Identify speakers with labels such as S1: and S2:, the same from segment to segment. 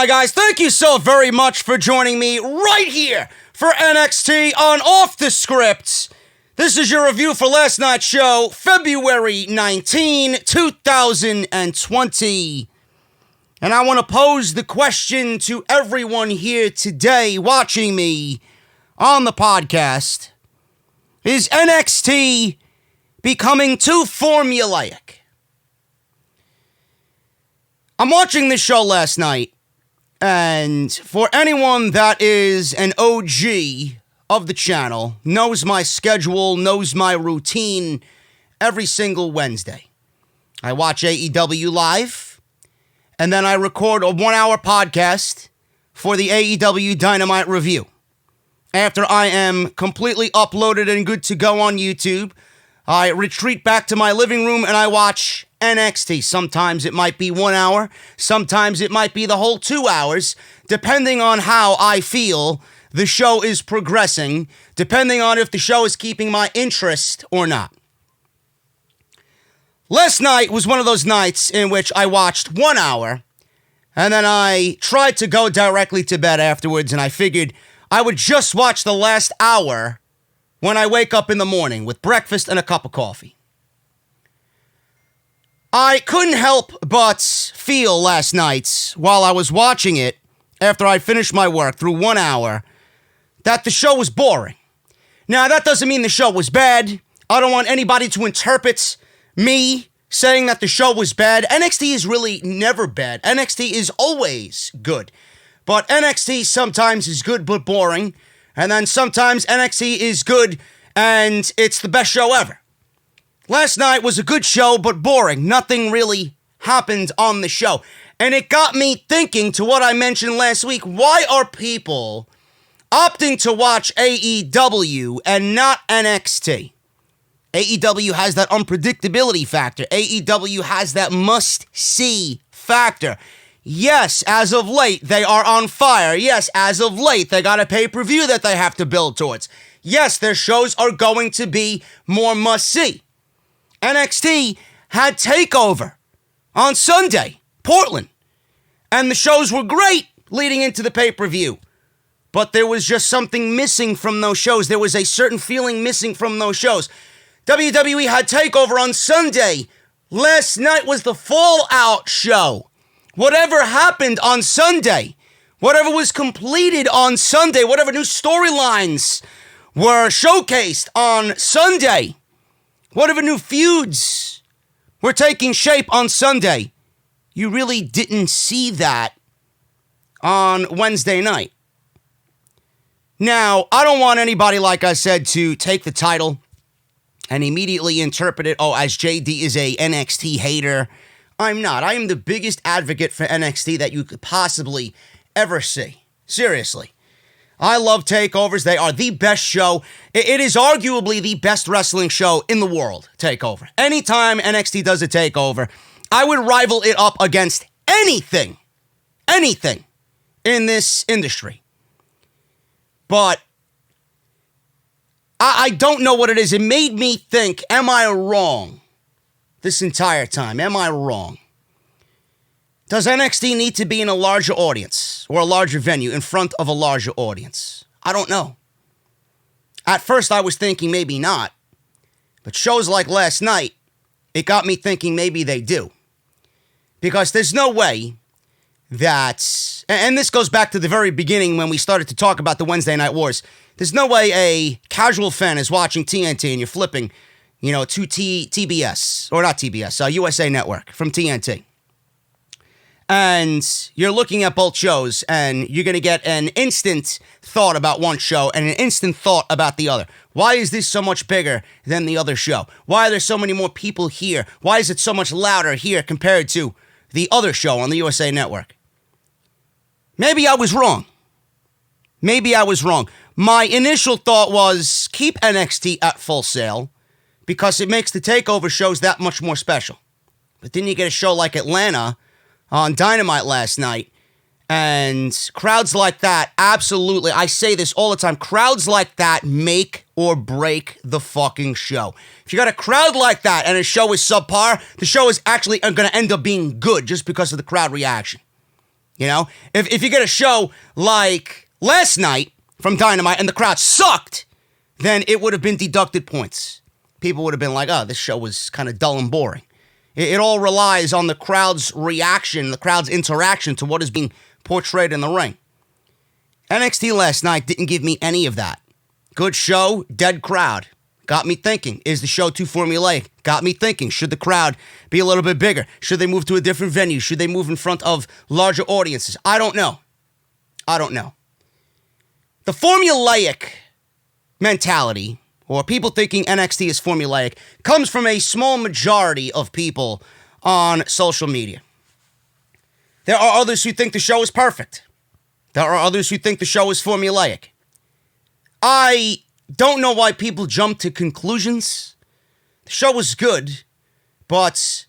S1: Hi guys, thank you so very much for joining me right here for NXT on Off the Script. This is your review for last night's show, February 19, 2020. And I want to pose the question to everyone here today watching me on the podcast. Is NXT becoming too formulaic? I'm watching this show last night, and for anyone that is an OG of the channel, knows my schedule, knows my routine every single Wednesday. I watch AEW live, and then I record a 1-hour podcast for the AEW Dynamite review. After I am completely uploaded and good to go on YouTube, I retreat back to my living room and I watch NXT. Sometimes it might be 1 hour, sometimes it might be the whole 2 hours, depending on how I feel the show is progressing, depending on if the show is keeping my interest or not. Last night was one of those nights in which I watched 1 hour, and then I tried to go directly to bed afterwards, and I figured I would just watch the last hour when I wake up in the morning with breakfast and a cup of coffee. I couldn't help but feel last night, while I was watching it, after I finished my work through 1 hour, that the show was boring. Now, that doesn't mean the show was bad. I don't want anybody to interpret me saying that the show was bad. NXT is really never bad. NXT is always good. But NXT sometimes is good but boring. And then sometimes NXT is good and it's the best show ever. Last night was a good show but boring. Nothing really happened on the show. And it got me thinking to what I mentioned last week. Why are people opting to watch AEW and not NXT? AEW has that unpredictability factor. AEW has that must-see factor. Yes, as of late, they are on fire. Yes, as of late, they got a pay-per-view that they have to build towards. Yes, their shows are going to be more must-see. NXT had Takeover on Sunday, Portland. And the shows were great leading into the pay-per-view. But there was just something missing from those shows. There was a certain feeling missing from those shows. WWE had Takeover on Sunday. Last night was the Fallout show. Whatever happened on Sunday, whatever was completed on Sunday, whatever new storylines were showcased on Sunday, whatever new feuds were taking shape on Sunday, you really didn't see that on Wednesday night. Now, I don't want anybody, like I said, to take the title and immediately interpret it, as JD is a NXT hater. I'm not. I am the biggest advocate for NXT that you could possibly ever see. Seriously. I love takeovers. They are the best show. It is arguably the best wrestling show in the world, Takeover. Anytime NXT does a takeover, I would rival it up against anything in this industry. But I don't know what it is. It made me think, am I wrong this entire time? Am I wrong? Does NXT need to be in a larger audience or a larger venue in front of a larger audience? I don't know. At first I was thinking maybe not. But shows like last night, it got me thinking maybe they do. Because there's no way that, and this goes back to the very beginning when we started to talk about the Wednesday Night Wars, there's no way a casual fan is watching TNT and you're flipping, to TBS, or not TBS, USA Network from TNT. And you're looking at both shows and you're going to get an instant thought about one show and an instant thought about the other. Why is this so much bigger than the other show? Why are there so many more people here? Why is it so much louder here compared to the other show on the USA Network? Maybe I was wrong. My initial thought was keep NXT at Full Sail because it makes the takeover shows that much more special. But then you get a show like Atlanta on Dynamite last night, and crowds like that, absolutely, I say this all the time, crowds like that make or break the fucking show. If you got a crowd like that and a show is subpar, the show is actually going to end up being good just because of the crowd reaction. You know, if you get a show like last night from Dynamite and the crowd sucked, then it would have been deducted points. People would have been like, oh, this show was kind of dull and boring. It all relies on the crowd's reaction, the crowd's interaction to what is being portrayed in the ring. NXT last night didn't give me any of that. Good show, dead crowd. Got me thinking, is the show too formulaic? Got me thinking, should the crowd be a little bit bigger? Should they move to a different venue? Should they move in front of larger audiences? I don't know. The formulaic mentality, or people thinking NXT is formulaic, comes from a small majority of people on social media. There are others who think the show is perfect. There are others who think the show is formulaic. I don't know why people jump to conclusions. The show was good, but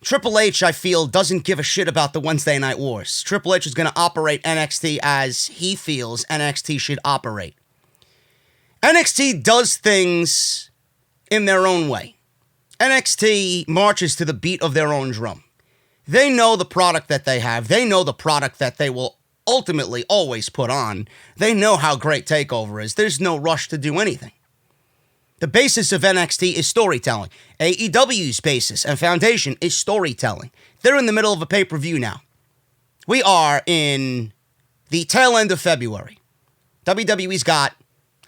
S1: Triple H, I feel, doesn't give a shit about the Wednesday Night Wars. Triple H is going to operate NXT as he feels NXT should operate. NXT does things in their own way. NXT marches to the beat of their own drum. They know the product that they have. They know the product that they will ultimately always put on. They know how great Takeover is. There's no rush to do anything. The basis of NXT is storytelling. AEW's basis and foundation is storytelling. They're in the middle of a pay-per-view now. We are in the tail end of February. WWE's got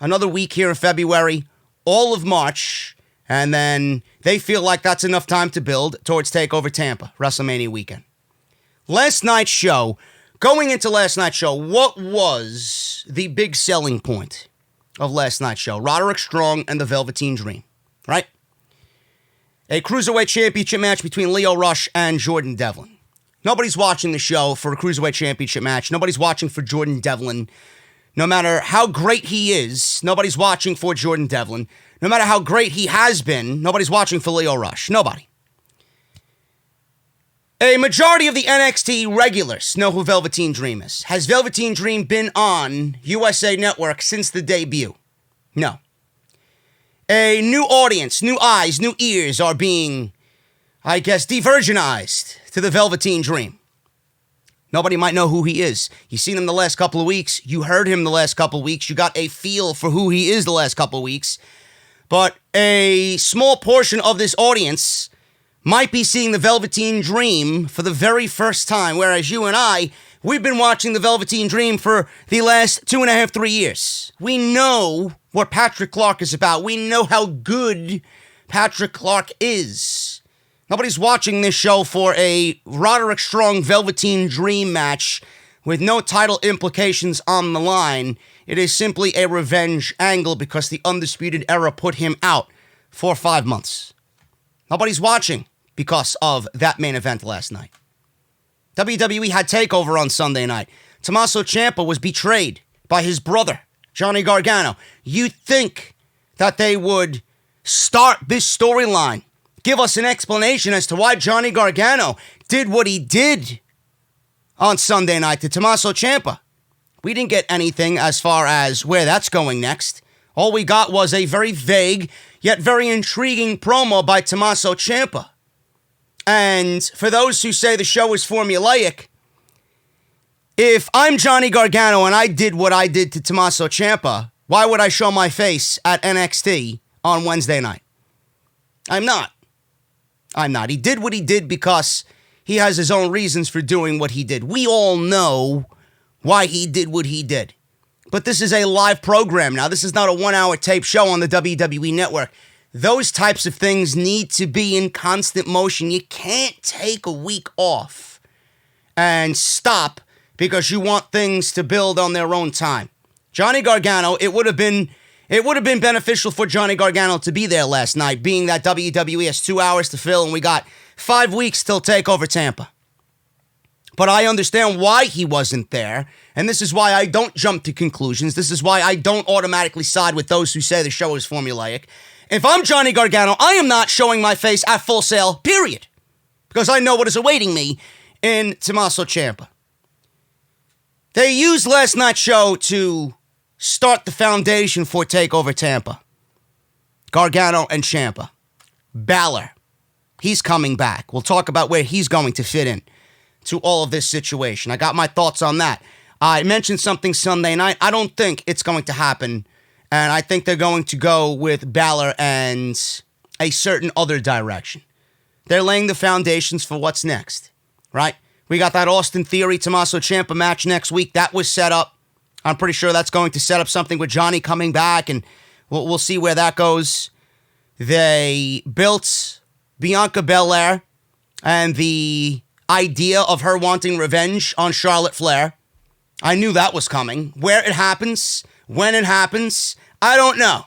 S1: another week here in February, all of March, and then they feel like that's enough time to build towards TakeOver Tampa, WrestleMania weekend. Going into last night's show, what was the big selling point of last night's show? Roderick Strong and the Velveteen Dream, right? A Cruiserweight Championship match between Lio Rush and Jordan Devlin. Nobody's watching the show for a Cruiserweight Championship match. Nobody's watching for Jordan Devlin. No matter how great he is, nobody's watching for Jordan Devlin. No matter how great he has been, nobody's watching for Lio Rush. Nobody. A majority of the NXT regulars know who Velveteen Dream is. Has Velveteen Dream been on USA Network since the debut? No. A new audience, new eyes, new ears are being, I guess, de-virginized to the Velveteen Dream. Nobody might know who he is. You've seen him the last couple of weeks. You heard him the last couple of weeks. You got a feel for who he is the last couple of weeks. But a small portion of this audience might be seeing the Velveteen Dream for the very first time, whereas you and I, we've been watching the Velveteen Dream for the last 2.5, 3 years. We know what Patrick Clark is about. We know how good Patrick Clark is. Nobody's watching this show for a Roderick Strong Velveteen Dream match with no title implications on the line. It is simply a revenge angle because the Undisputed Era put him out for 5 months. Nobody's watching because of that main event last night. WWE had TakeOver on Sunday night. Tommaso Ciampa was betrayed by his brother, Johnny Gargano. You'd think that they would start this storyline, give us an explanation as to why Johnny Gargano did what he did on Sunday night to Tommaso Ciampa. We didn't get anything as far as where that's going next. All we got was a very vague, yet very intriguing promo by Tommaso Ciampa. And for those who say the show is formulaic, if I'm Johnny Gargano and I did what I did to Tommaso Ciampa, why would I show my face at NXT on Wednesday night? I'm not. He did what he did because he has his own reasons for doing what he did. We all know why he did what he did. But this is a live program now. This is not a 1-hour tape show on the WWE Network. Those types of things need to be in constant motion. You can't take a week off and stop because you want things to build on their own time. Johnny Gargano, it would have been beneficial for Johnny Gargano to be there last night, being that WWE has 2 hours to fill and we got 5 weeks till TakeOver Tampa. But I understand why he wasn't there, and this is why I don't jump to conclusions. This is why I don't automatically side with those who say the show is formulaic. If I'm Johnny Gargano, I am not showing my face at Full Sail, period. Because I know what is awaiting me in Tommaso Ciampa. They used last night's show to start the foundation for TakeOver Tampa. Gargano and Ciampa. Balor. He's coming back. We'll talk about where he's going to fit in. to all of this situation. I got my thoughts on that. I mentioned something Sunday night. I don't think it's going to happen, and I think they're going to go with Balor and a certain other direction. They're laying the foundations for what's next, right? We got that Austin Theory, Tommaso Ciampa match next week. That was set up. I'm pretty sure that's going to set up something with Johnny coming back, and we'll see where that goes. They built Bianca Belair and the idea of her wanting revenge on Charlotte Flair. I knew that was coming. Where it happens, when it happens, I don't know.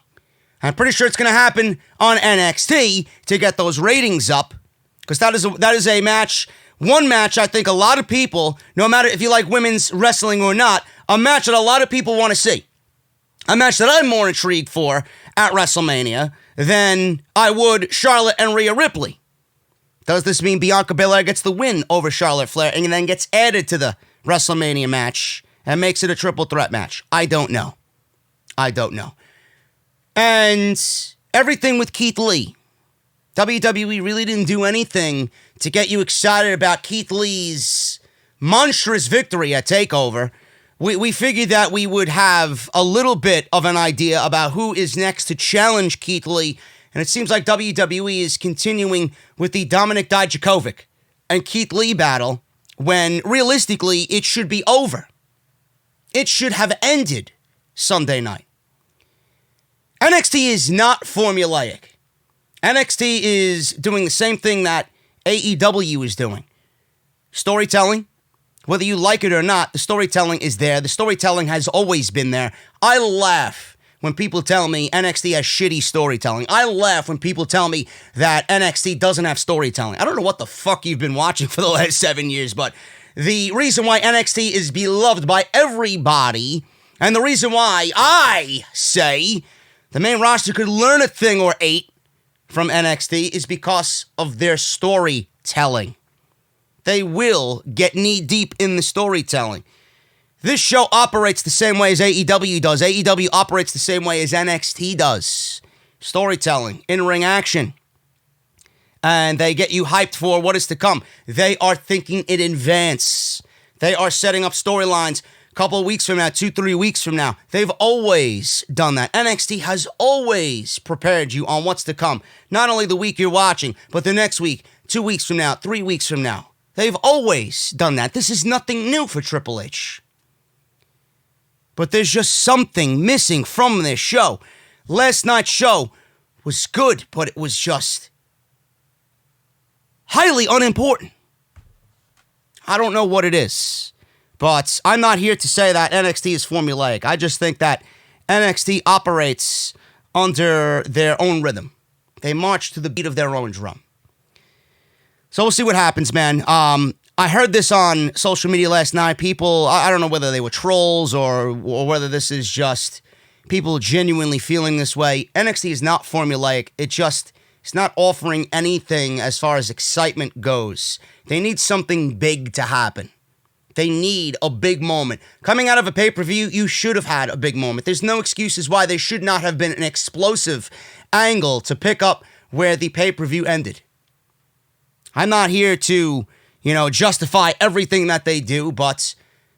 S1: I'm pretty sure it's going to happen on NXT to get those ratings up, because that is a match, one match I think a lot of people, no matter if you like women's wrestling or not, a match that a lot of people want to see. A match that I'm more intrigued for at WrestleMania than I would Charlotte and Rhea Ripley. Does this mean Bianca Belair gets the win over Charlotte Flair and then gets added to the WrestleMania match and makes it a triple threat match? I don't know. And everything with Keith Lee. WWE really didn't do anything to get you excited about Keith Lee's monstrous victory at TakeOver. We figured that we would have a little bit of an idea about who is next to challenge Keith Lee, and it seems like WWE is continuing with the Dominik Dijakovic and Keith Lee battle when realistically it should be over. It should have ended Sunday night. NXT is not formulaic. NXT is doing the same thing that AEW is doing. Storytelling. Whether you like it or not, the storytelling is there. The storytelling has always been there. I laugh when people tell me NXT has shitty storytelling. I laugh when people tell me that NXT doesn't have storytelling. I don't know what the fuck you've been watching for the last 7 years, but the reason why NXT is beloved by everybody, and the reason why I say the main roster could learn a thing or eight from NXT is because of their storytelling. They will get knee-deep in the storytelling. This show operates the same way as AEW does. AEW operates the same way as NXT does. Storytelling, in-ring action. And they get you hyped for what is to come. They are thinking in advance. They are setting up storylines a couple of weeks from now, 2-3 weeks from now. They've always done that. NXT has always prepared you on what's to come. Not only the week you're watching, but the next week, 2 weeks from now, 3 weeks from now. They've always done that. This is nothing new for Triple H. But there's just something missing from this show. Last night's show was good, but it was just highly unimportant. I don't know what it is, but I'm not here to say that NXT is formulaic. I just think that NXT operates under their own rhythm. They march to the beat of their own drum. So we'll see what happens, man. I heard this on social media last night. People, I don't know whether they were trolls or whether this is just people genuinely feeling this way. NXT is not formulaic. It's not offering anything as far as excitement goes. They need something big to happen. They need a big moment. Coming out of a pay-per-view, you should have had a big moment. There's no excuses why there should not have been an explosive angle to pick up where the pay-per-view ended. I'm not here to, justify everything that they do, but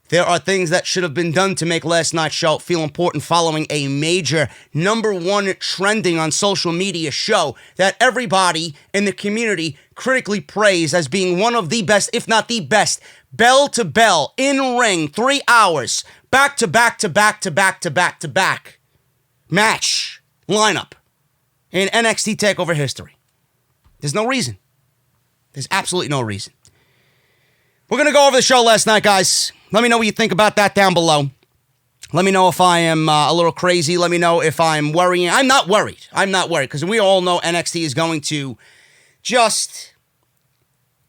S1: there are things that should have been done to make last night's show feel important following a major #1 trending on social media show that everybody in the community critically praised as being one of the best, if not the best, bell to bell, in ring, 3 hours, back to back to back to back to back to back match lineup in NXT TakeOver history. There's no reason. There's absolutely no reason. We're going to go over the show last night, guys. Let me know what you think about that down below. Let me know if I am a little crazy. Let me know if I'm worrying. I'm not worried because we all know NXT is going to just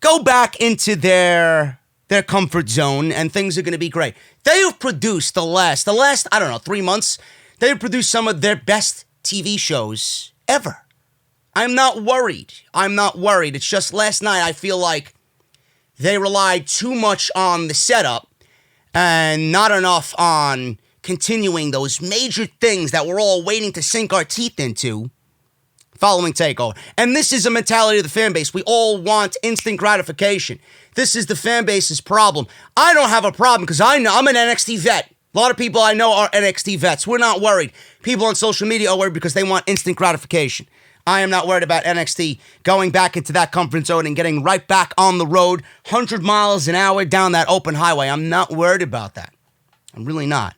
S1: go back into their comfort zone and things are going to be great. They have produced the last, 3 months, they have produced some of their best TV shows ever. I'm not worried. It's just last night I feel like they relied too much on the setup and not enough on continuing those major things that we're all waiting to sink our teeth into following TakeOver. And this is a mentality of the fan base. We all want instant gratification. This is the fan base's problem. I don't have a problem because I'm an NXT vet. A lot of people I know are NXT vets. We're not worried. People on social media are worried because they want instant gratification. I am not worried about NXT going back into that comfort zone and getting right back on the road, 100 miles an hour down that open highway. I'm not worried about that. I'm really not.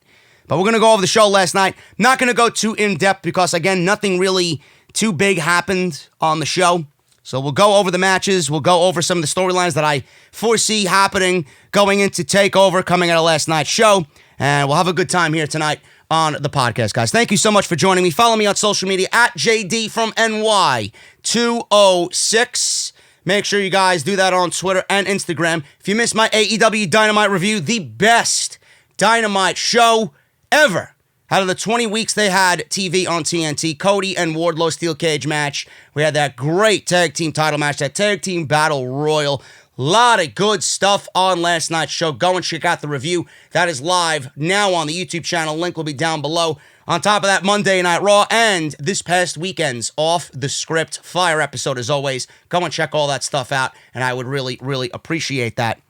S1: But we're going to go over the show last night. Not going to go too in-depth because, again, nothing really too big happened on the show. So we'll go over the matches. We'll go over some of the storylines that I foresee happening going into TakeOver coming out of last night's show. And we'll have a good time here tonight on the podcast, guys. Thank you so much for joining me. Follow me on social media at JD from NY206. Make sure you guys do that on Twitter and Instagram. If you missed my AEW Dynamite review, the best Dynamite show ever. Out of the 20 weeks they had TV on TNT, Cody and Wardlow steel cage match. We had that great tag team title match, that tag team battle royal. Lot of good stuff on last night's show. Go and check out the review. That is live now on the YouTube channel. Link will be down below. On top of that, Monday Night Raw and this past weekend's Off the Script Fire episode, as always. Go and check all that stuff out, and I would really, really appreciate that.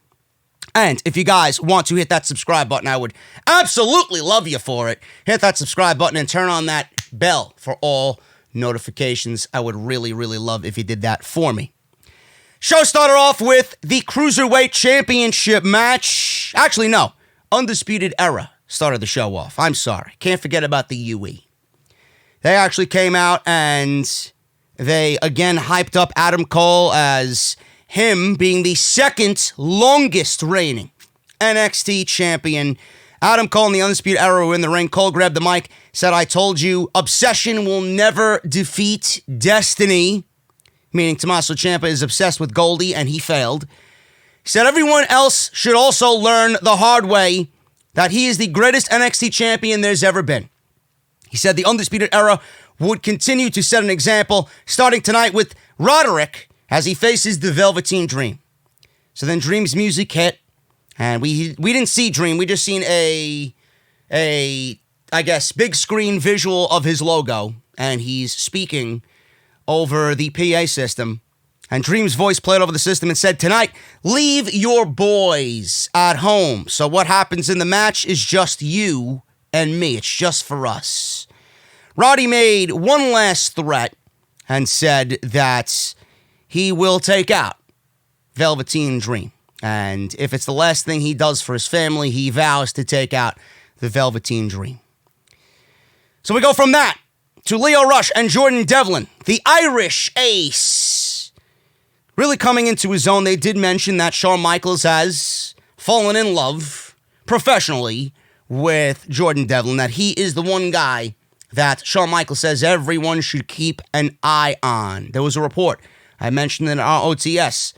S1: And if you guys want to hit that subscribe button, I would absolutely love you for it. Hit that subscribe button and turn on that bell for all notifications. I would really, really love if you did that for me. Show started off with the Cruiserweight Championship match. Actually, no. Undisputed Era started the show off. I'm sorry. Can't forget about the UE. They actually came out and they again hyped up Adam Cole as him being the second longest reigning NXT champion. Adam Cole and the Undisputed Era were in the ring. Cole grabbed the mic, said, "I told you, obsession will never defeat destiny." Meaning Tommaso Ciampa is obsessed with Goldie and he failed. He said everyone else should also learn the hard way that he is the greatest NXT champion there's ever been. He said the Undisputed Era would continue to set an example, starting tonight with Roderick as he faces the Velveteen Dream. So then Dream's music hit, and we didn't see Dream. We just seen a I guess, big screen visual of his logo, and he's speaking over the PA system. And Dream's voice played over the system and said, "Tonight, leave your boys at home. So what happens in the match is just you and me. It's just for us." Roddy made one last threat and said that he will take out Velveteen Dream. And if it's the last thing he does for his family, he vows to take out the Velveteen Dream. So we go from that to Lio Rush and Jordan Devlin, the Irish Ace. Really coming into his own. They did mention that Shawn Michaels has fallen in love professionally with Jordan Devlin, that he is the one guy that Shawn Michaels says everyone should keep an eye on. There was a report I mentioned in our OTS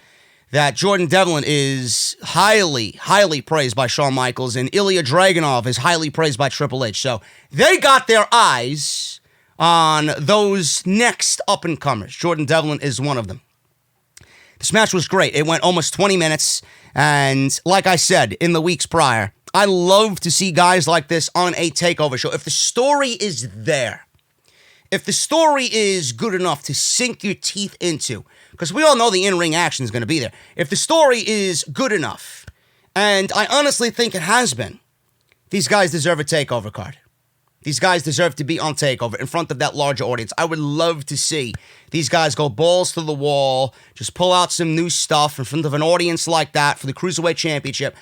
S1: that Jordan Devlin is highly, highly praised by Shawn Michaels, and Ilya Dragunov is highly praised by Triple H. So they got their eyes on those next up-and-comers. Jordan Devlin is one of them. This match was great. It went almost 20 minutes, and like I said in the weeks prior, I love to see guys like this on a TakeOver show. If the story is there, if the story is good enough to sink your teeth into, because we all know the in-ring action is going to be there. If the story is good enough, and I honestly think it has been, these guys deserve a TakeOver card. These guys deserve to be on TakeOver in front of that larger audience. I would love to see these guys go balls to the wall, just pull out some new stuff in front of an audience like that for the Cruiserweight Championship.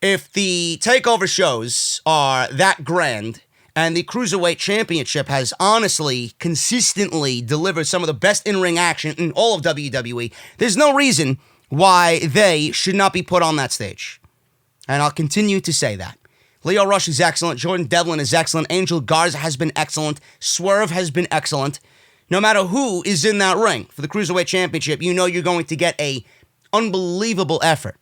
S1: If the TakeOver shows are that grand, and the Cruiserweight Championship has honestly, consistently delivered some of the best in-ring action in all of WWE, there's no reason why they should not be put on that stage. And I'll continue to say that. Lio Rush is excellent. Jordan Devlin is excellent. Angel Garza has been excellent. Swerve has been excellent. No matter who is in that ring for the Cruiserweight Championship, you know you're going to get a unbelievable effort.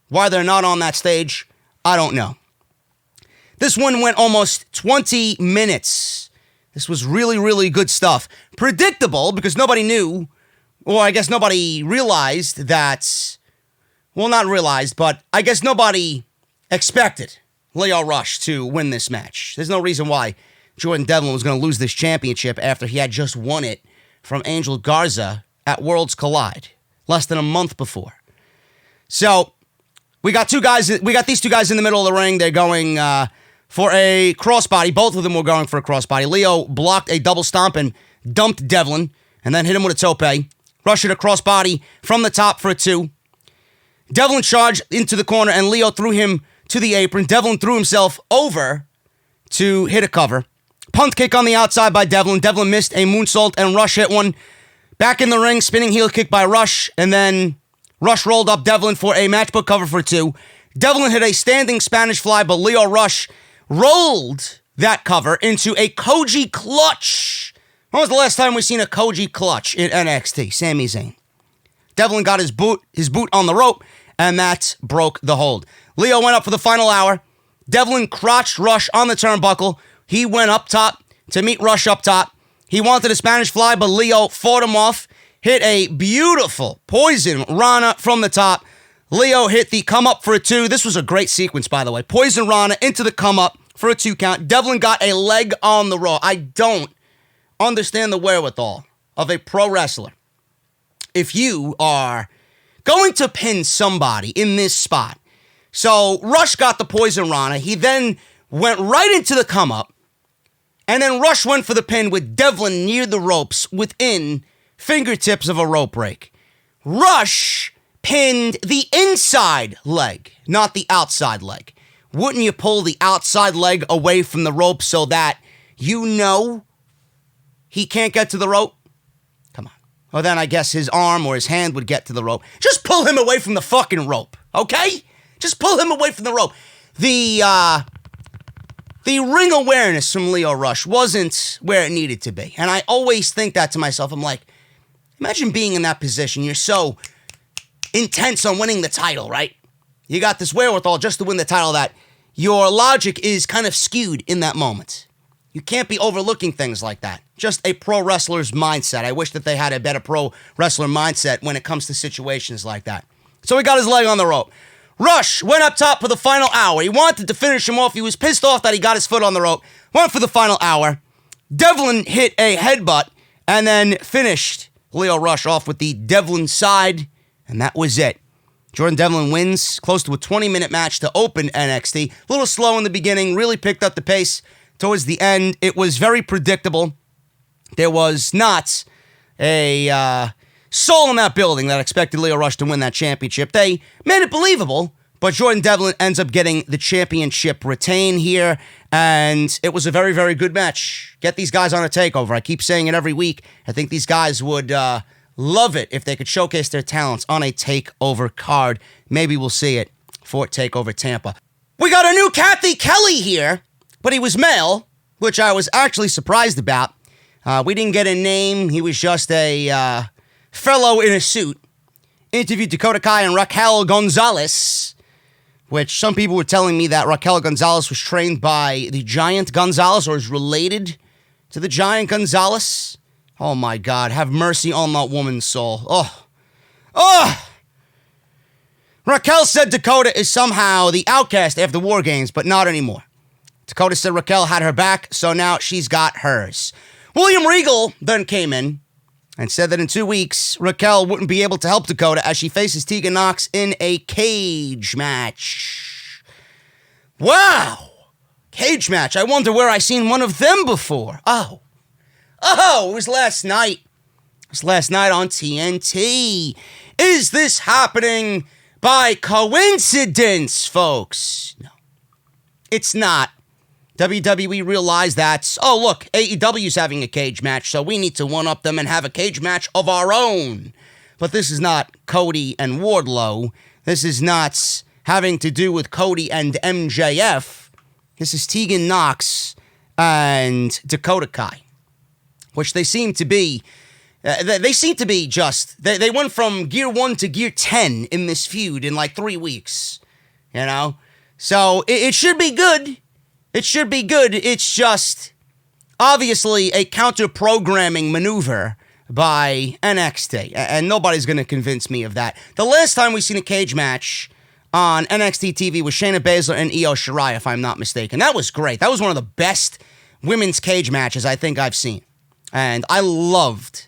S1: Why they're not on that stage, I don't know. This one went almost 20 minutes. This was really, really good stuff. Predictable, because nobody knew, or I guess nobody realized that, well, not realized, but I guess nobody expected Lio Rush to win this match. There's no reason why Jordan Devlin was going to lose this championship after he had just won it from Angel Garza at Worlds Collide less than a month before. So we got these two guys in the middle of the ring. They're going for a crossbody. Both of them were going for a crossbody. Leo blocked a double stomp and dumped Devlin and then hit him with a tope. Rush hit a crossbody from the top for a 2. Devlin charged into the corner and Leo threw him to the apron. Devlin threw himself over to hit a cover. Punt kick on the outside by Devlin. Devlin missed a moonsault and Rush hit one. Back in the ring, spinning heel kick by Rush, and then Rush rolled up Devlin for a matchbook cover for 2. Devlin hit a standing Spanish fly, but Leo Rush rolled that cover into a Koji clutch. When was the last time we seen a Koji clutch in NXT? Sami Zayn. Devlin got his boot on the rope, and that broke the hold. Leo went up for the final hour. Devlin crotched Rush on the turnbuckle. He went up top to meet Rush up top. He wanted a Spanish fly, but Leo fought him off. Hit a beautiful Poison Rana from the top. Leo hit the come up for a 2. This was a great sequence, by the way. Poison Rana into the come up for a 2 count. Devlin got a leg on the Raw. I don't understand the wherewithal of a pro wrestler. If you are going to pin somebody in this spot. So Rush got the Poison Rana. He then went right into the come up. And then Rush went for the pin with Devlin near the ropes within fingertips of a rope break. Rush pinned the inside leg, not the outside leg. Wouldn't you pull the outside leg away from the rope so that you know he can't get to the rope? Come on. Well, then I guess his arm or his hand would get to the rope. Just pull him away from the fucking rope, okay? Just pull him away from the rope. The ring awareness from Leo Rush wasn't where it needed to be. And I always think that to myself. I'm like, imagine being in that position. You're so intense on winning the title, right? You got this wherewithal just to win the title that your logic is kind of skewed in that moment. You can't be overlooking things like that. Just a pro wrestler's mindset. I wish that they had a better pro wrestler mindset when it comes to situations like that. So he got his leg on the rope. Rush went up top for the final hour. He wanted to finish him off. He was pissed off that he got his foot on the rope. Went for the final hour. Devlin hit a headbutt and then finished Leo Rush off with the Devlin side, and that was it. Jordan Devlin wins close to a 20-minute match to open NXT. A little slow in the beginning, really picked up the pace towards the end. It was very predictable. There was not a soul in that building that expected Leo Rush to win that championship. They made it believable, but Jordan Devlin ends up getting the championship retain here, and it was a very, very good match. Get these guys on a takeover. I keep saying it every week. I think these guys would love it if they could showcase their talents on a takeover card. Maybe we'll see it for Takeover Tampa. We got a new Kathy Kelly here, but he was male, which I was actually surprised about. We didn't get a name. He was just a fellow in a suit. Interviewed Dakota Kai and Raquel Gonzalez, which some people were telling me that Raquel Gonzalez was trained by the Giant Gonzalez or is related to the Giant Gonzalez. Oh my God, have mercy on that woman's soul. Oh! Raquel said Dakota is somehow the outcast after War Games, but not anymore. Dakota said Raquel had her back, so now she's got hers. William Regal then came in and said that in 2 weeks, Raquel wouldn't be able to help Dakota as she faces Teagan Nox in a cage match. Wow! Cage match. I wonder where I seen one of them before. Oh, it was last night. It was last night on TNT. Is this happening by coincidence, folks? No, it's not. WWE realized that, oh, look, AEW's having a cage match, so we need to one-up them and have a cage match of our own. But this is not Cody and Wardlow. This is not having to do with Cody and MJF. This is Teagan Nox and Dakota Kai, which they seem to be, they went from Gear 1 to Gear 10 in this feud in like 3 weeks, you know? So it should be good. It should be good. It's just obviously a counter-programming maneuver by NXT, and nobody's going to convince me of that. The last time we seen a cage match on NXT TV was Shayna Baszler and Io Shirai, if I'm not mistaken. That was great. That was one of the best women's cage matches I think I've seen. And I loved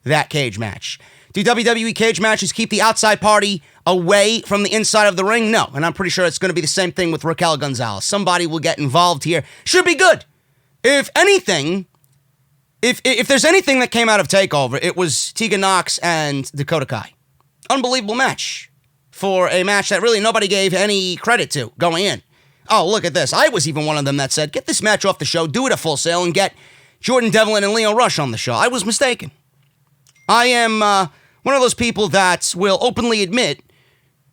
S1: that cage match. Do WWE cage matches keep the outside party away from the inside of the ring? No, and I'm pretty sure it's going to be the same thing with Raquel Gonzalez. Somebody will get involved here. Should be good. If anything, if there's anything that came out of TakeOver, it was Tegan Nox and Dakota Kai. Unbelievable match for a match that really nobody gave any credit to going in. Oh, look at this. I was even one of them that said, get this match off the show, do it at Full Sail, and get Jordan Devlin and Leo Rush on the show. I was mistaken. I am one of those people that will openly admit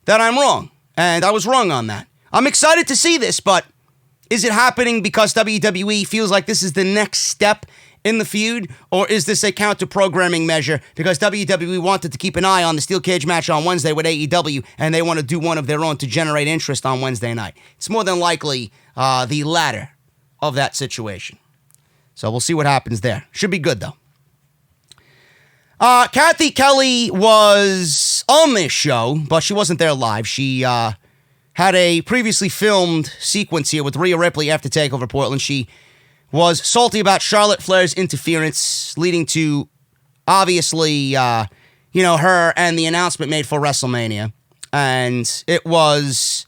S1: that I'm wrong, and I was wrong on that. I'm excited to see this, but is it happening because WWE feels like this is the next step in the feud, or is this a counter-programming measure because WWE wanted to keep an eye on the steel cage match on Wednesday with AEW, and they want to do one of their own to generate interest on Wednesday night? It's more than likely the latter of that situation. So we'll see what happens there. Should be good, though. Kathy Kelly was on this show, but she wasn't there live. She had a previously filmed sequence here with Rhea Ripley after TakeOver Portland. She was salty about Charlotte Flair's interference, leading to, obviously, her and the announcement made for WrestleMania. And it was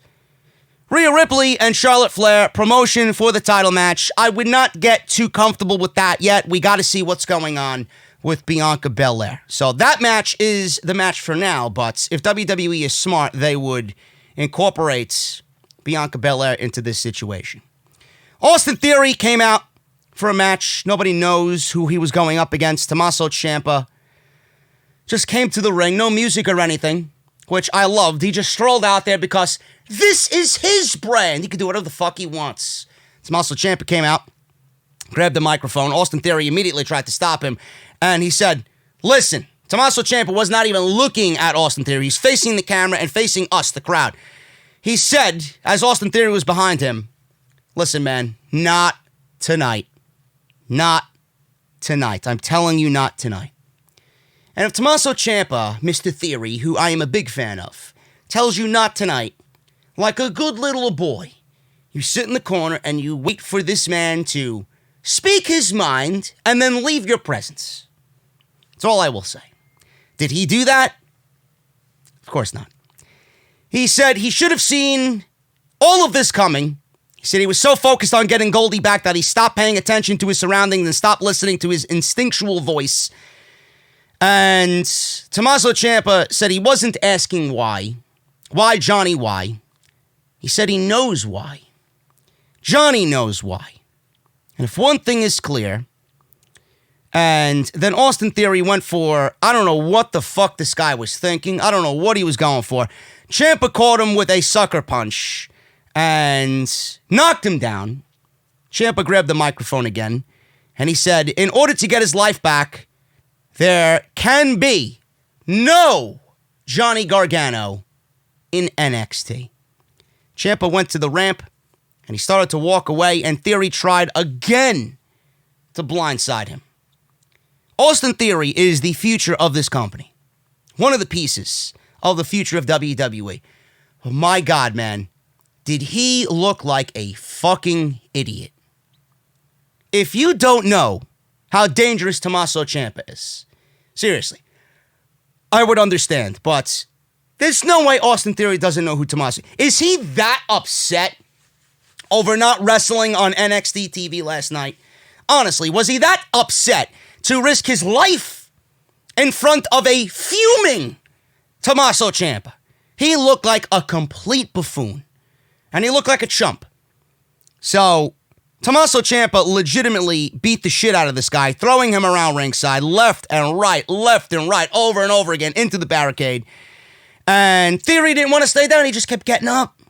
S1: Rhea Ripley and Charlotte Flair promotion for the title match. I would not get too comfortable with that yet. We got to see what's going on with Bianca Belair. So that match is the match for now, but if WWE is smart, they would incorporate Bianca Belair into this situation. Austin Theory came out for a match. Nobody knows who he was going up against. Tommaso Ciampa just came to the ring. No music or anything, which I loved. He just strolled out there because this is his brand. He can do whatever the fuck he wants. Tommaso Ciampa came out, grabbed the microphone. Austin Theory immediately tried to stop him, and he said, listen, Tommaso Ciampa was not even looking at Austin Theory. He's facing the camera and facing us, the crowd. He said, as Austin Theory was behind him, listen, man, not tonight. Not tonight. I'm telling you, not tonight. And if Tommaso Ciampa, Mr. Theory, who I am a big fan of, tells you not tonight, like a good little boy, you sit in the corner and you wait for this man to speak his mind and then leave your presence. That's all I will say. Did he do that? Of course not. He said he should have seen all of this coming. He said he was so focused on getting Goldie back that he stopped paying attention to his surroundings and stopped listening to his instinctual voice. And Tommaso Ciampa said he wasn't asking why. Why, Johnny, why? He said he knows why. Johnny knows why. And if one thing is clear, and then Austin Theory went for, I don't know what the fuck this guy was thinking. I don't know what he was going for. Ciampa caught him with a sucker punch and knocked him down. Ciampa grabbed the microphone again, and he said, in order to get his life back, there can be no Johnny Gargano in NXT. Ciampa went to the ramp, and he started to walk away, and Theory tried again to blindside him. Austin Theory is the future of this company. One of the pieces of the future of WWE. Oh my God, man. Did he look like a fucking idiot? If you don't know how dangerous Tommaso Ciampa is, seriously, I would understand, but there's no way Austin Theory doesn't know who Tommaso is. Is he that upset over not wrestling on NXT TV last night? Honestly, was he that upset to risk his life in front of a fuming Tommaso Ciampa? He looked like a complete buffoon. And he looked like a chump. So, Tommaso Ciampa legitimately beat the shit out of this guy, throwing him around ringside, left and right, over and over again, into the barricade. And Theory didn't want to stay down. He just kept getting up.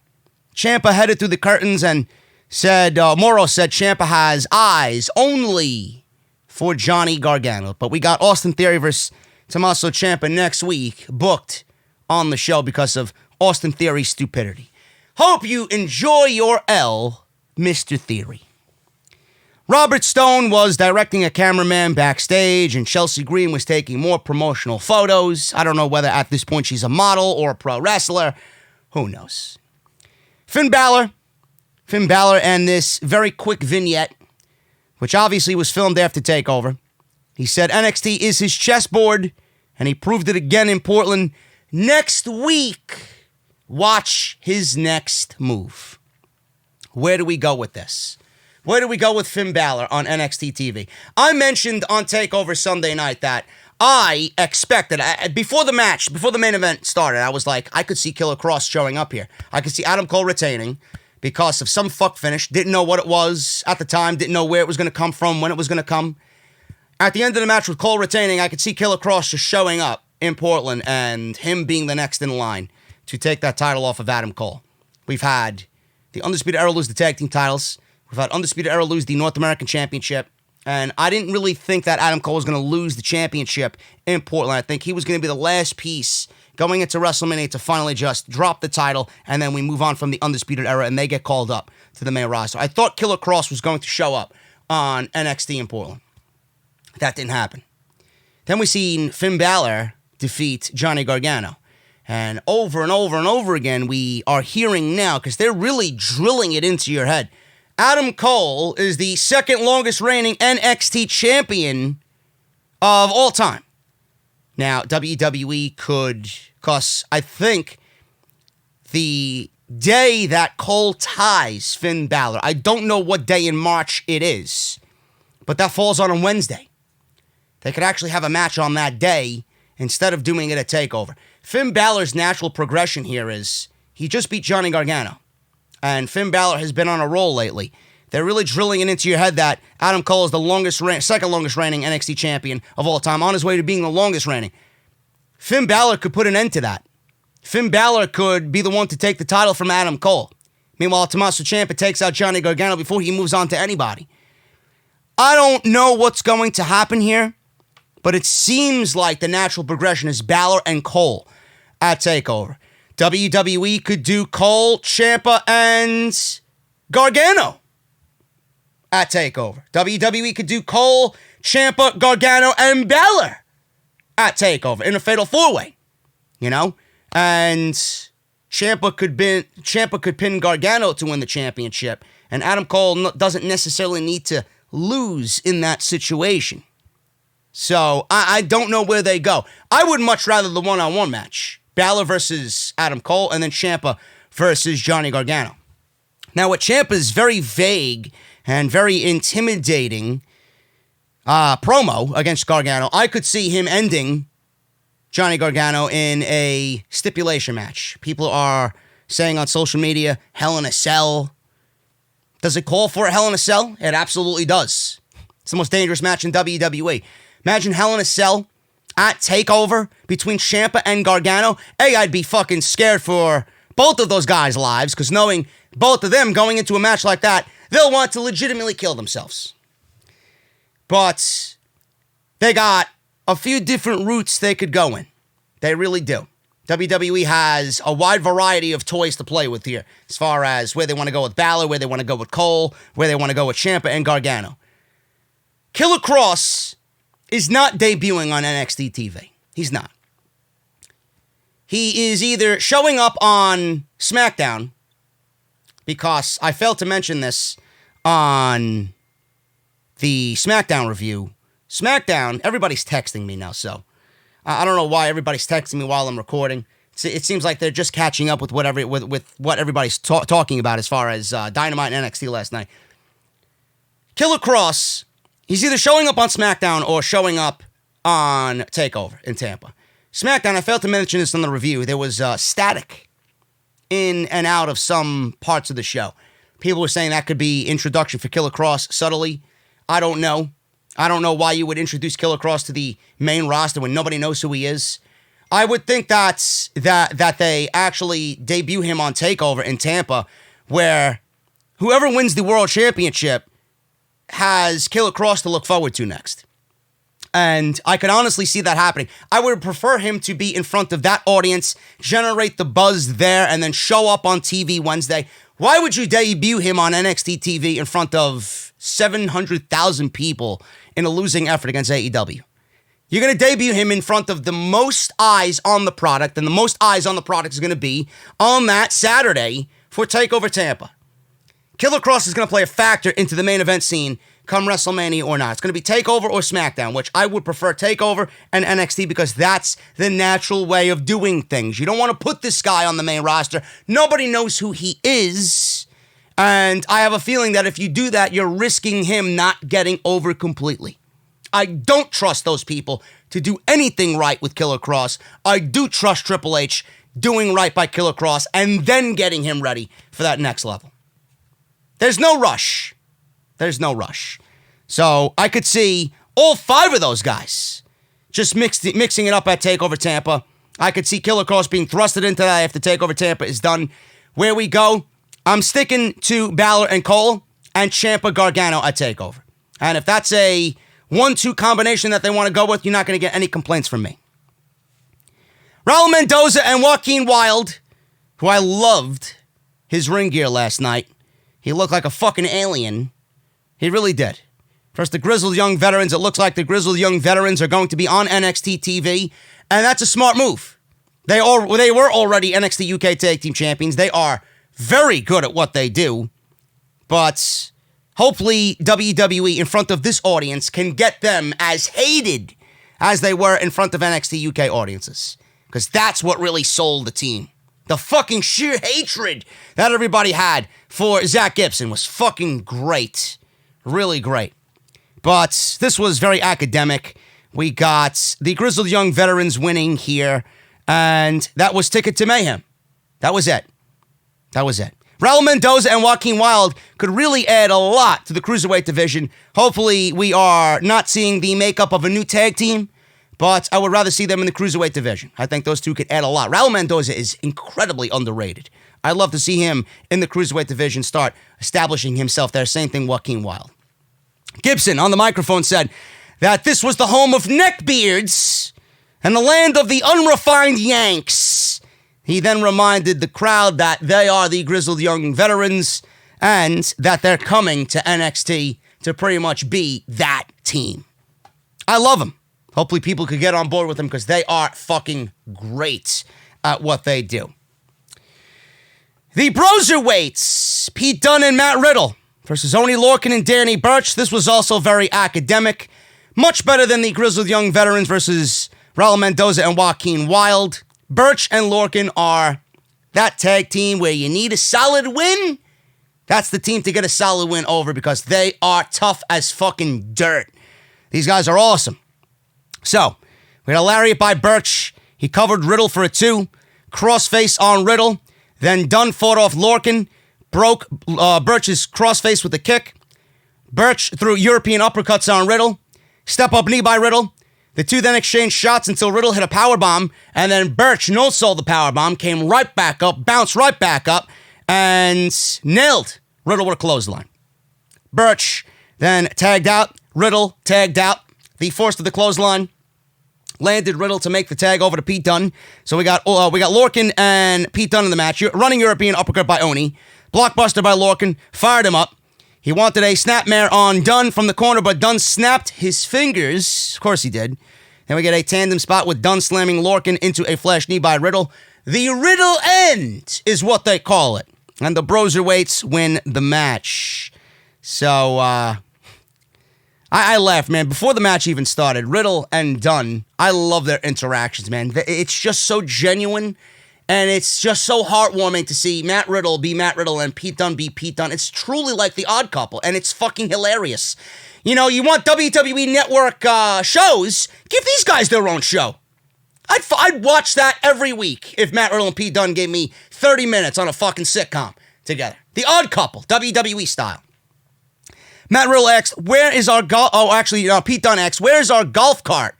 S1: Ciampa headed through the curtains and said, Moro said Ciampa has eyes only for Johnny Gargano. But we got Austin Theory versus Tommaso Ciampa next week booked on the show because of Austin Theory's stupidity. Hope you enjoy your L, Mr. Theory. Robert Stone was directing a cameraman backstage, and Chelsea Green was taking more promotional photos. I don't know whether at this point she's a model or a pro wrestler. Who knows? Finn Balor and this very quick vignette, which obviously was filmed after TakeOver, He said NXT is his chessboard, and he proved it again in Portland. Next week, watch his next move. Where do we go with this? Where do we go with Finn Balor on NXT TV? I mentioned on TakeOver Sunday night that I expected, before the match, before the main event started, I was like, I could see Killer Kross showing up here. I could see Adam Cole retaining because of some fuck finish. Didn't know what it was at the time. Didn't know where it was going to come from, when it was going to come. At the end of the match with Cole retaining, I could see Killer Kross just showing up in Portland and him being the next in line to take that title off of Adam Cole. We've had the Undisputed Era lose the tag team titles. We've had Undisputed Era lose the North American Championship. And I didn't really think that Adam Cole was going to lose the championship in Portland. I think he was going to be the last piece going into WrestleMania to finally just drop the title, and then we move on from the Undisputed Era, and they get called up to the main roster. I thought Killer Kross was going to show up on NXT in Portland. That didn't happen. Then we seen Finn Balor defeat Johnny Gargano. And over and over and over again, we are hearing now, because they're really drilling it into your head, Adam Cole is the second longest reigning NXT champion of all time. Now, WWE could, because I think the day that Cole ties Finn Balor, I don't know what day in March it is, but that falls on a Wednesday. They could actually have a match on that day instead of doing it at TakeOver. Finn Balor's natural progression here is he just beat Johnny Gargano. And Finn Balor has been on a roll lately. They're really drilling it into your head that Adam Cole is the second longest reigning NXT champion of all time, on his way to being the longest reigning. Finn Balor could put an end to that. Finn Balor could be the one to take the title from Adam Cole. Meanwhile, Tommaso Ciampa takes out Johnny Gargano before he moves on to anybody. I don't know what's going to happen here, but it seems like the natural progression is Balor and Cole at TakeOver. WWE could do Cole, Ciampa, and Gargano at TakeOver. WWE could do Cole, Ciampa, Gargano, and Balor at TakeOver in a fatal four-way, you know? And Ciampa could pin Gargano to win the championship, and Adam Cole doesn't necessarily need to lose in that situation. So I don't know where they go. I would much rather the one-on-one match. Balor versus Adam Cole, and then Ciampa versus Johnny Gargano. Now, with Ciampa's very vague and very intimidating promo against Gargano, I could see him ending Johnny Gargano in a stipulation match. People are saying on social media, Hell in a Cell. Does it call for a Hell in a Cell? It absolutely does. It's the most dangerous match in WWE. Imagine Hell in a Cell at TakeOver between Ciampa and Gargano. Hey, I'd be fucking scared for both of those guys' lives, because knowing both of them going into a match like that, they'll want to legitimately kill themselves. But they got a few different routes they could go in. They really do. WWE has a wide variety of toys to play with here, as far as where they want to go with Balor, where they want to go with Cole, where they want to go with Ciampa and Gargano. Killer Kross is not debuting on NXT TV. He's not. He is either showing up on SmackDown, because I failed to mention this on the SmackDown review. SmackDown, everybody's texting me now, so I don't know why everybody's texting me while I'm recording. It seems like they're just catching up with what everybody's talking about as far as Dynamite and NXT last night. Killer Kross, he's either showing up on SmackDown or showing up on TakeOver in Tampa. SmackDown, I failed to mention this on the review. There was static in and out of some parts of the show. People were saying that could be introduction for Killer Kross subtly. I don't know. I don't know why you would introduce Killer Kross to the main roster when nobody knows who he is. I would think that they actually debut him on TakeOver in Tampa, where whoever wins the World Championship has Killer Kross to look forward to next. And I could honestly see that happening. I would prefer him to be in front of that audience, generate the buzz there, and then show up on TV Wednesday. Why would you debut him on NXT TV in front of 700,000 people in a losing effort against AEW? You're going to debut him in front of the most eyes on the product, and the most eyes on the product is going to be on that Saturday for TakeOver Tampa. Killer Kross is going to play a factor into the main event scene come WrestleMania or not. It's going to be TakeOver or SmackDown, which I would prefer TakeOver and NXT because that's the natural way of doing things. You don't want to put this guy on the main roster. Nobody knows who he is. And I have a feeling that if you do that, you're risking him not getting over completely. I don't trust those people to do anything right with Killer Kross. I do trust Triple H doing right by Killer Kross and then getting him ready for that next level. There's no rush. There's no rush. So I could see all 5 of those guys just mixing it up at TakeOver Tampa. I could see Killer Kross being thrusted into that after TakeOver Tampa is done. Where we go, I'm sticking to Balor and Cole and Ciampa Gargano at TakeOver. And if that's a 1-2 combination that they want to go with, you're not going to get any complaints from me. Raul Mendoza and Joaquin Wilde, who I loved his ring gear last night. He looked like a fucking alien. He really did. First, the Grizzled Young Veterans. It looks like the Grizzled Young Veterans are going to be on NXT TV, and that's a smart move. They were already NXT UK Tag Team Champions. They are very good at what they do, but hopefully WWE in front of this audience can get them as hated as they were in front of NXT UK audiences, because that's what really sold the team. The fucking sheer hatred that everybody had for Zack Gibson was fucking great. Really great. But this was very academic. We got the Grizzled Young Veterans winning here, and that was Ticket to Mayhem. That was it. That was it. Raul Mendoza and Joaquin Wilde could really add a lot to the Cruiserweight division. Hopefully, we are not seeing the makeup of a new tag team, but I would rather see them in the Cruiserweight division. I think those two could add a lot. Raul Mendoza is incredibly underrated. I'd love to see him in the Cruiserweight division start establishing himself there. Same thing, Joaquin Wilde. Gibson on the microphone said that this was the home of neckbeards and the land of the unrefined Yanks. He then reminded the crowd that they are the Grizzled Young Veterans and that they're coming to NXT to pretty much be that team. I love them. Hopefully people could get on board with them because they are fucking great at what they do. The Broserweights, Pete Dunne and Matt Riddle versus Oney, Lorcan and Danny Burch. This was also very academic. Much better than the Grizzled Young Veterans versus Raul Mendoza and Joaquin Wilde. Burch and Lorcan are that tag team where you need a solid win. That's the team to get a solid win over because they are tough as fucking dirt. These guys are awesome. So, we had a lariat by Burch. He covered Riddle for a 2. Crossface on Riddle. Then Dunne fought off Lorcan. Broke Burch's crossface with a kick. Burch threw European uppercuts on Riddle. Step-up knee by Riddle. The two then exchanged shots until Riddle hit a powerbomb. And then Burch no-sold the powerbomb. Came right back up. Bounced right back up. And nailed Riddle with a clothesline. Burch then tagged out. Riddle tagged out. The force of the clothesline landed Riddle to make the tag over to Pete Dunne. So we got Lorcan and Pete Dunne in the match. Running European uppercut by Oney. Blockbuster by Lorcan. Fired him up. He wanted a snapmare on Dunne from the corner, but Dunne snapped his fingers. Of course he did. Then we get a tandem spot with Dunne slamming Lorcan into a flash knee by Riddle. The Riddle End is what they call it. And the Broserweights win the match. So, I laughed, man. Before the match even started, Riddle and Dunne, I love their interactions, man. It's just so genuine, and it's just so heartwarming to see Matt Riddle be Matt Riddle and Pete Dunne be Pete Dunne. It's truly like the Odd Couple, and it's fucking hilarious. You know, you want WWE Network shows, give these guys their own show. I'd watch that every week if Matt Riddle and Pete Dunne gave me 30 minutes on a fucking sitcom together. The Odd Couple, WWE style. Matt Riddle asks, where is our golf... Oh, actually, Pete Dunne asks, where is our golf cart?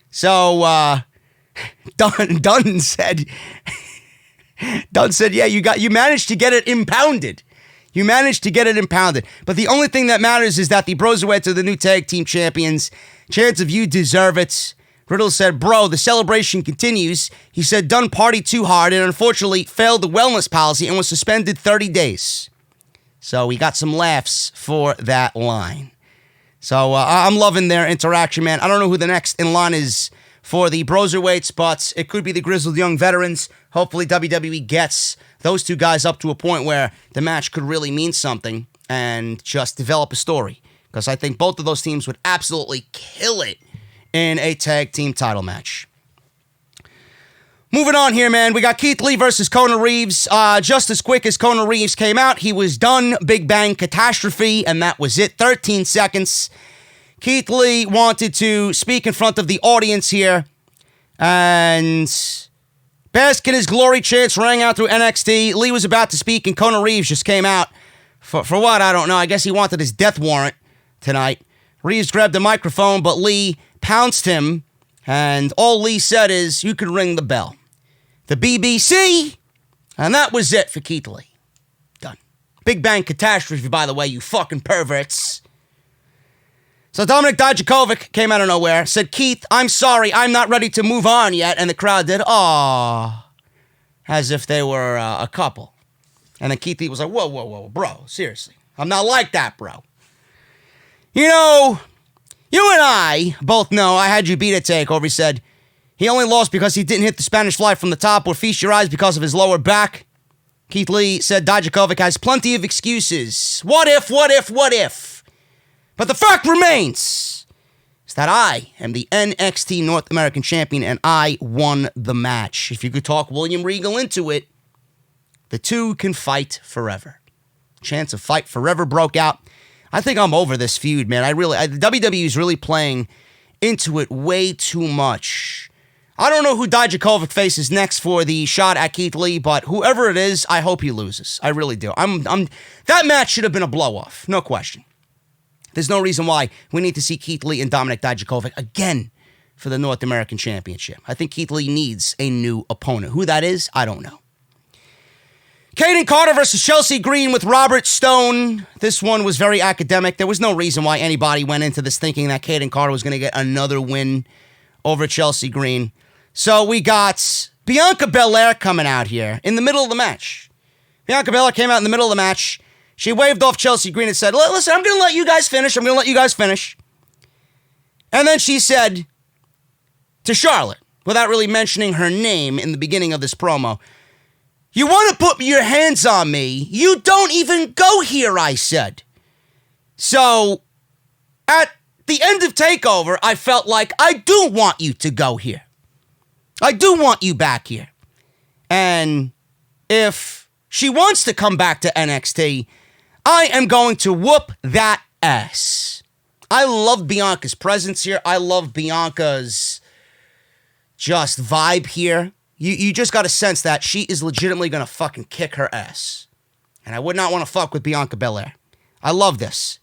S1: So, Dunne said... Dunne said, yeah, you managed to get it impounded. You managed to get it impounded. But the only thing that matters is that the Broserweights are the new tag team champions. Chance of you deserve it. Riddle said, bro, the celebration continues. He said Dunne partied too hard and unfortunately failed the wellness policy and was suspended 30 days. So we got some laughs for that line. So I'm loving their interaction, man. I don't know who the next in line is for the Broserweights, but it could be the Grizzled Young Veterans. Hopefully WWE gets those two guys up to a point where the match could really mean something and just develop a story. because I think both of those teams would absolutely kill it in a tag team title match. Moving on here, man. We got Keith Lee versus Kona Reeves. Just as quick as Kona Reeves came out, he was done. Big Bang Catastrophe, and that was it. 13 seconds. Keith Lee wanted to speak in front of the audience here, and bask in his glory chants rang out through NXT. Lee was about to speak, and Kona Reeves just came out. For what? I don't know. I guess he wanted his death warrant tonight. Reeves grabbed the microphone, but Lee pounced him, and all Lee said is, "You can ring the bell." The BBC, and that was it for Keith Lee. Done. Big Bang Catastrophe, by the way, you fucking perverts. So Dominik Dijakovic came out of nowhere, said, "Keith, I'm sorry, I'm not ready to move on yet." And the crowd did, "Aww," as if they were a couple. And then Keith Lee was like, whoa, bro, seriously. I'm not like that, bro. You know, you and I both know I had you beat at Takeover. He said, he only lost because he didn't hit the Spanish fly from the top or feast your eyes because of his lower back. Keith Lee said Dijakovic has plenty of excuses. What if? But the fact remains is that I am the NXT North American Champion and I won the match. If you could talk William Regal into it, the two can fight forever. Chance of fight forever broke out. I think I'm over this feud, man. WWE is really playing into it way too much. I don't know who Dijakovic faces next for the shot at Keith Lee, but whoever it is, I hope he loses. I really do. That match should have been a blow-off, no question. There's no reason why we need to see Keith Lee and Dominik Dijakovic again for the North American Championship. I think Keith Lee needs a new opponent. Who that is, I don't know. Kaden Carter versus Chelsea Green with Robert Stone. This one was very academic. There was no reason why anybody went into this thinking that Kaden Carter was going to get another win over Chelsea Green. So we got Bianca Belair coming out here in the middle of the match. Bianca Belair came out in the middle of the match. She waved off Chelsea Green and said, "Listen, I'm going to let you guys finish. And then she said to Charlotte, without really mentioning her name in the beginning of this promo, "You want to put your hands on me? You don't even go here," I said. So at the end of TakeOver, I felt like I do want you to go here. I do want you back here. And if she wants to come back to NXT, I am going to whoop that ass. I love Bianca's presence here. I love Bianca's just vibe here. You just got to sense that she is legitimately going to fucking kick her ass. And I would not want to fuck with Bianca Belair. I love this.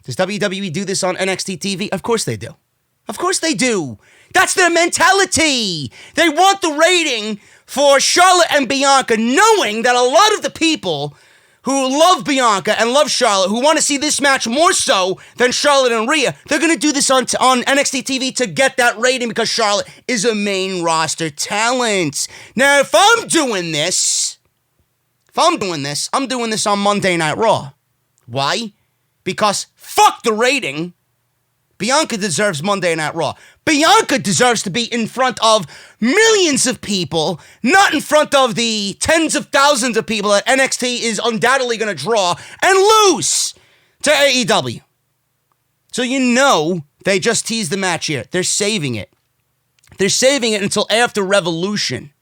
S1: Does WWE do this on NXT TV? Of course they do. Of course they do. That's their mentality. They want the rating for Charlotte and Bianca, knowing that a lot of the people who love Bianca and love Charlotte, who want to see this match more so than Charlotte and Rhea, they're going to do this on NXT TV to get that rating because Charlotte is a main roster talent. Now, if I'm doing this, I'm doing this on Monday Night Raw. Why? Because fuck the rating. Bianca deserves Monday Night Raw. Bianca deserves to be in front of millions of people, not in front of the tens of thousands of people that NXT is undoubtedly going to draw and lose to AEW. So you know they just teased the match here. They're saving it. They're saving it until after Revolution.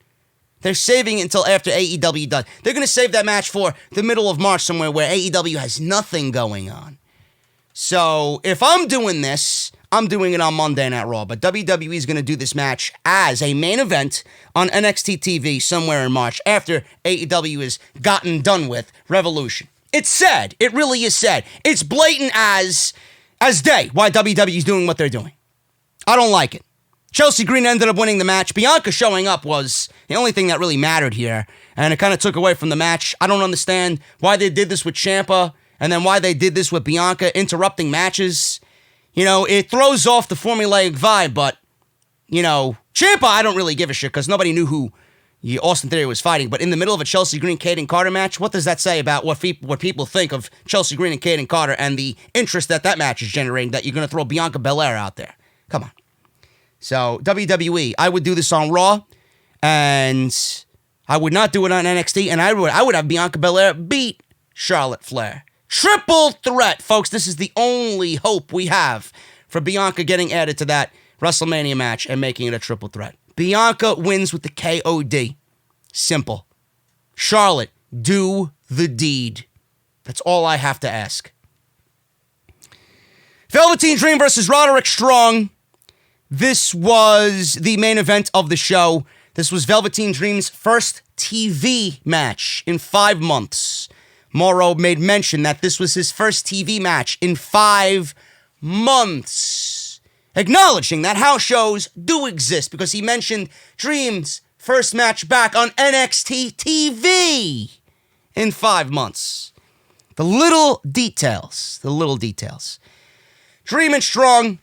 S1: They're saving it until after AEW does. They're going to save that match for the middle of March somewhere where AEW has nothing going on. So if I'm doing this, I'm doing it on Monday Night Raw. But WWE is going to do this match as a main event on NXT TV somewhere in March after AEW is gotten done with Revolution. It's sad. It really is sad. It's blatant as day why WWE is doing what they're doing. I don't like it. Chelsea Green ended up winning the match. Bianca showing up was the only thing that really mattered here. And it kind of took away from the match. I don't understand why they did this with Ciampa. And then why they did this with Bianca, interrupting matches. You know, it throws off the formulaic vibe, but, you know, Ciampa, I don't really give a shit because nobody knew who Austin Theory was fighting. But in the middle of a Chelsea Green, Kaden Carter match, what does that say about what people think of Chelsea Green and Kaden Carter and the interest that match is generating, that you're going to throw Bianca Belair out there? Come on. So, WWE, I would do this on Raw, and I would not do it on NXT, and I would have Bianca Belair beat Charlotte Flair. Triple threat, folks. This is the only hope we have for Bianca getting added to that WrestleMania match and making it a triple threat. Bianca wins with the KOD. Simple. Charlotte, do the deed. That's all I have to ask. Velveteen Dream versus Roderick Strong. This was the main event of the show. This was Velveteen Dream's first TV match in 5 months. Morrow made mention that this was his first TV match in 5 months. Acknowledging that house shows do exist because he mentioned Dream's first match back on NXT TV in 5 months. The little details. Dream and Strong,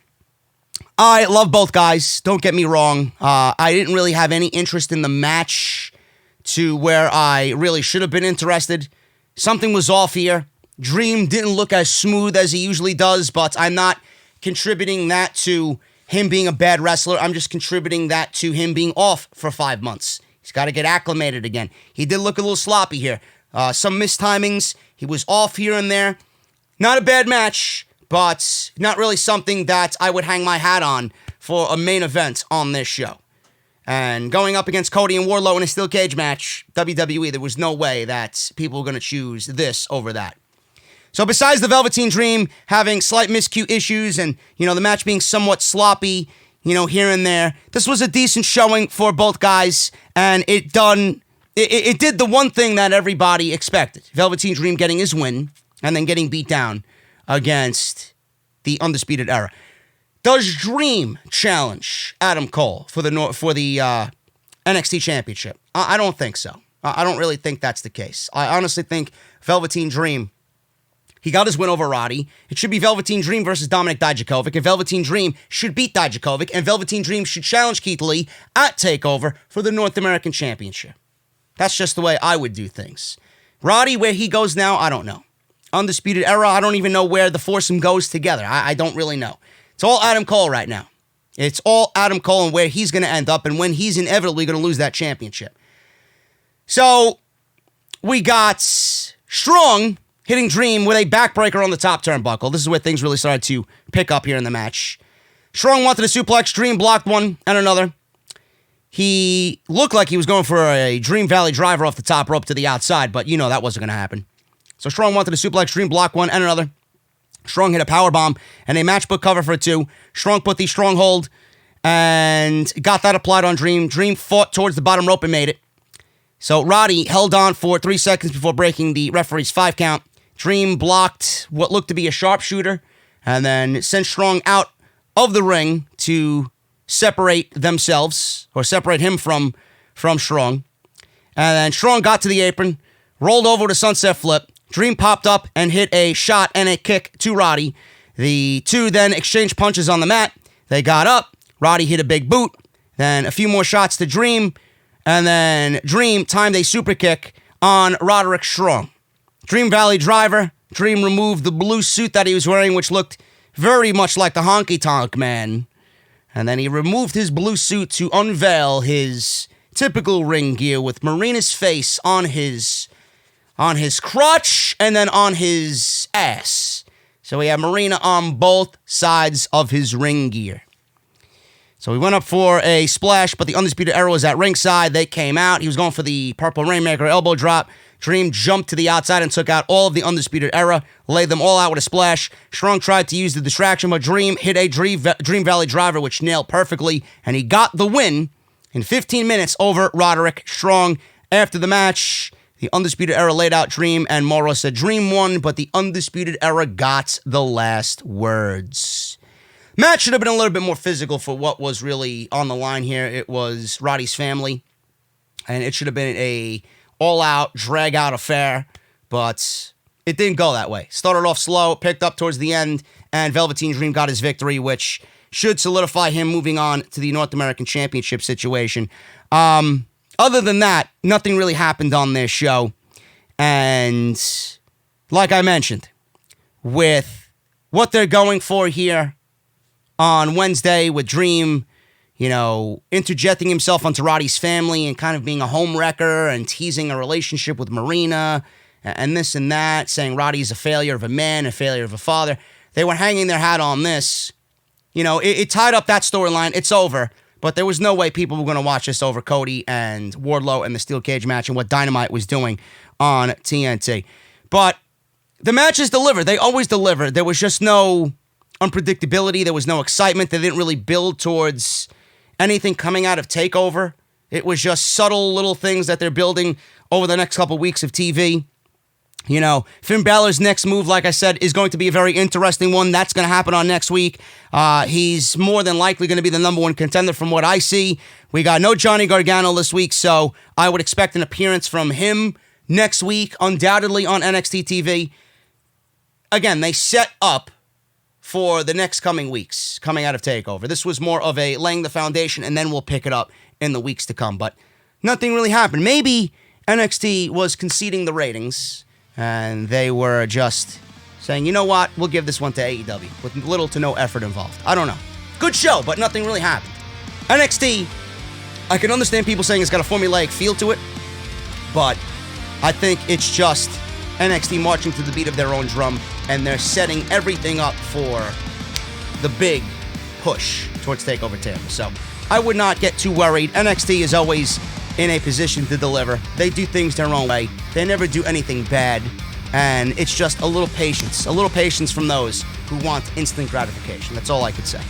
S1: I love both guys. Don't get me wrong. I didn't really have any interest in the match to where I really should have been interested. Something was off here. Dream didn't look as smooth as he usually does, but I'm not contributing that to him being a bad wrestler. I'm just contributing that to him being off for 5 months. He's got to get acclimated again. He did look a little sloppy here. Some mistimings. He was off here and there. Not a bad match, but not really something that I would hang my hat on for a main event on this show. And going up against Cody and Wardlow in a steel cage match, WWE, there was no way that people were going to choose this over that. So besides the Velveteen Dream having slight miscue issues and, the match being somewhat sloppy, here and there, this was a decent showing for both guys, and it did the one thing that everybody expected. Velveteen Dream getting his win and then getting beat down against the Undisputed Era. Does Dream challenge Adam Cole for the NXT Championship? I don't think so. I don't really think that's the case. I honestly think Velveteen Dream, he got his win over Roddy. It should be Velveteen Dream versus Dominik Dijakovic, and Velveteen Dream should beat Dijakovic, and Velveteen Dream should challenge Keith Lee at TakeOver for the North American Championship. That's just the way I would do things. Roddy, where he goes now, I don't know. Undisputed Era, I don't even know where the foursome goes together. I don't really know. It's all Adam Cole right now. It's all Adam Cole and where he's going to end up and when he's inevitably going to lose that championship. So, we got Strong hitting Dream with a backbreaker on the top turnbuckle. This is where things really started to pick up here in the match. Strong wanted a suplex. Dream blocked one and another. He looked like he was going for a Dream Valley driver off the top rope to the outside, but that wasn't going to happen. So Strong wanted a suplex. Dream blocked one and another. Strong hit a powerbomb and a matchbook cover for 2. Strong put the stronghold and got that applied on Dream. Dream fought towards the bottom rope and made it. So Roddy held on for 3 seconds before breaking the referee's 5 count. Dream blocked what looked to be a sharpshooter and then sent Strong out of the ring to separate themselves or separate him from Strong. And then Strong got to the apron, rolled over to sunset flip. Dream popped up and hit a shot and a kick to Roddy. The two then exchanged punches on the mat. They got up. Roddy hit a big boot. Then a few more shots to Dream. And then Dream timed a super kick on Roderick Strong. Dream Valley driver. Dream removed the blue suit that he was wearing, which looked very much like the Honky Tonk Man. And then he removed his blue suit to unveil his typical ring gear with Marina's face on his crotch and then on his ass. So we have Marina on both sides of his ring gear. So we went up for a splash, but the Undisputed Era was at ringside. They came out. He was going for the Purple Rainmaker elbow drop. Dream jumped to the outside and took out all of the Undisputed Era, laid them all out with a splash. Strong tried to use the distraction, but Dream hit a Dream Valley driver, which nailed perfectly, and he got the win in 15 minutes over Roderick Strong. After the match, the Undisputed Era laid out Dream, and Morrow said Dream won, but the Undisputed Era got the last words. Match should have been a little bit more physical for what was really on the line here. It was Roddy's family, and it should have been a all-out, drag-out affair, but it didn't go that way. Started off slow, picked up towards the end, and Velveteen Dream got his victory, which should solidify him moving on to the North American Championship situation. Other than that, nothing really happened on this show. And like I mentioned, with what they're going for here on Wednesday with Dream, interjecting himself onto Roddy's family and kind of being a home wrecker and teasing a relationship with Marina and this and that, saying Roddy's a failure of a man, a failure of a father. They were hanging their hat on this. You know, it tied up that storyline. It's over. But there was no way people were going to watch this over Cody and Wardlow and the steel cage match and what Dynamite was doing on TNT. But the matches delivered. They always delivered. There was just no unpredictability. There was no excitement. They didn't really build towards anything coming out of TakeOver. It was just subtle little things that they're building over the next couple weeks of TV. You know, Finn Balor's next move, like I said, is going to be a very interesting one. That's going to happen on next week. He's more than likely going to be the number one contender from what I see. We got no Johnny Gargano this week, so I would expect an appearance from him next week, undoubtedly on NXT TV. Again, they set up for the next coming weeks, coming out of TakeOver. This was more of a laying the foundation, and then we'll pick it up in the weeks to come. But nothing really happened. Maybe NXT was conceding the ratings, and they were just saying, you know what, we'll give this one to AEW with little to no effort involved. I don't know. Good show, but nothing really happened. NXT, I can understand people saying it's got a formulaic feel to it, but I think it's just NXT marching to the beat of their own drum, and they're setting everything up for the big push towards TakeOver Tampa. So I would not get too worried. NXT is always in a position to deliver. They do things their own way. They never do anything bad. And it's just a little patience from those who want instant gratification. That's all I could say.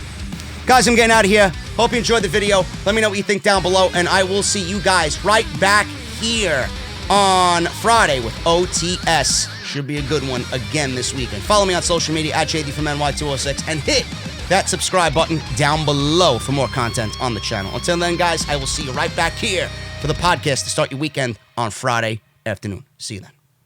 S1: Guys, I'm getting out of here. Hope you enjoyed the video. Let me know what you think down below, and I will see you guys right back here on Friday with OTS. Should be a good one again this weekend. Follow me on social media at JD from NY206 and hit that subscribe button down below for more content on the channel. Until then, guys, I will see you right back here for the podcast to start your weekend on Friday afternoon. See you then.